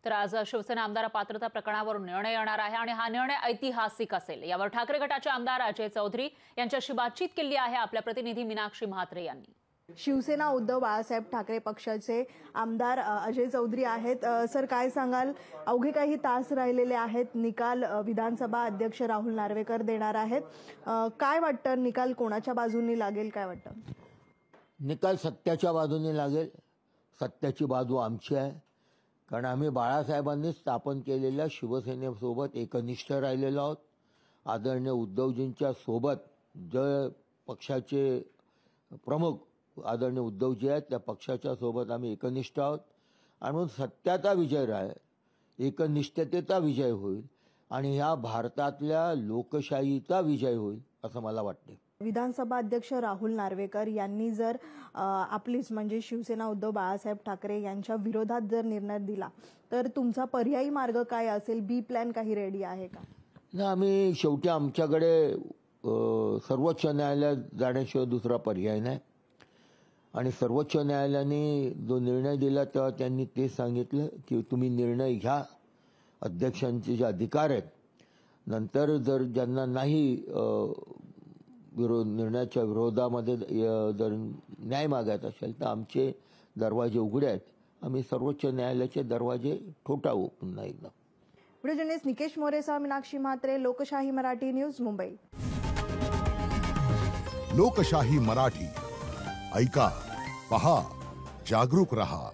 तर आज शिवसेना आमदार पात्रता प्रकरणावर निर्णय येणार आहे आणि हा निर्णय ऐतिहासिक असेल। यावर ठाकरे गटाचे आमदार अजय चौधरी यांच्याशी बातचीत केली आहे आपल्या प्रतिनिधी मीनाक्षी म्हात्रे यांनी। शिवसेना उद्धव बाळासाहेब ठाकरे पक्षाचे आमदार अजय चौधरी आहेत। सर, काय सांगाल? अवघे काही तास राहिलेले आहेत, निकाल विधानसभा अध्यक्ष राहुल नार्वेकर देणार आहेत। काय वाटतं, निकाल कोणाच्या बाजूने लागेल? काय वाटतं? निकाल सत्याच्या बाजूने लागेल। सत्याची बाजू आमची आहे, कारण आम्ही बाळासाहेबांनी स्थापन केलेल्या शिवसेनेसोबत एकनिष्ठ राहिलेलो आहोत। आदरणीय उद्धवजींच्या सोबत जे पक्षाचे प्रमुख आदरणीय उद्धवजी आहेत त्या पक्षाच्या सोबत आम्ही एकनिष्ठ आहोत आणि म्हणून सत्याचा विजय राहील, एकनिष्ठतेचा विजय होईल आणि ह्या भारतातल्या लोकशाहीचा विजय होईल असं मला वाटते। विधानसभा अध्यक्ष राहुल नार्वेकर यांनी जर आपलीच म्हणजे शिवसेना उद्धव बाळासाहेब ठाकरे यांच्या विरोधात जर निर्णय दिला तर तुमचा पर्यायी मार्ग काय असेल? बी प्लॅन काही रेडी आहे का? ना, आम्ही शेवटी आमच्याकडे सर्वोच्च न्यायालयात जाण्याशिवाय दुसरा पर्याय नाही आणि सर्वोच्च न्यायालयाने जो निर्णय दिला तेव्हा त्यांनी ते सांगितलं की तुम्ही निर्णय घ्या, अध्यक्षांचे जे अधिकार आहेत, नंतर जर ज्यांना नाही निर्णयाच्या विरोधामध्ये जर न्याय मागायचा असेल तर आमचे दरवाजे उघडे आहेत। आम्ही सर्वोच्च न्यायालयाचे दरवाजे ठोठावू पुन्हा एकदा। व्हिडिओ जर्नलिस्ट निकेश मोरेसह मीनाक्षी म्हात्रे, लोकशाही मराठी न्यूज, मुंबई। लोकशाही मराठी ऐका, पहा, जागरूक रहा।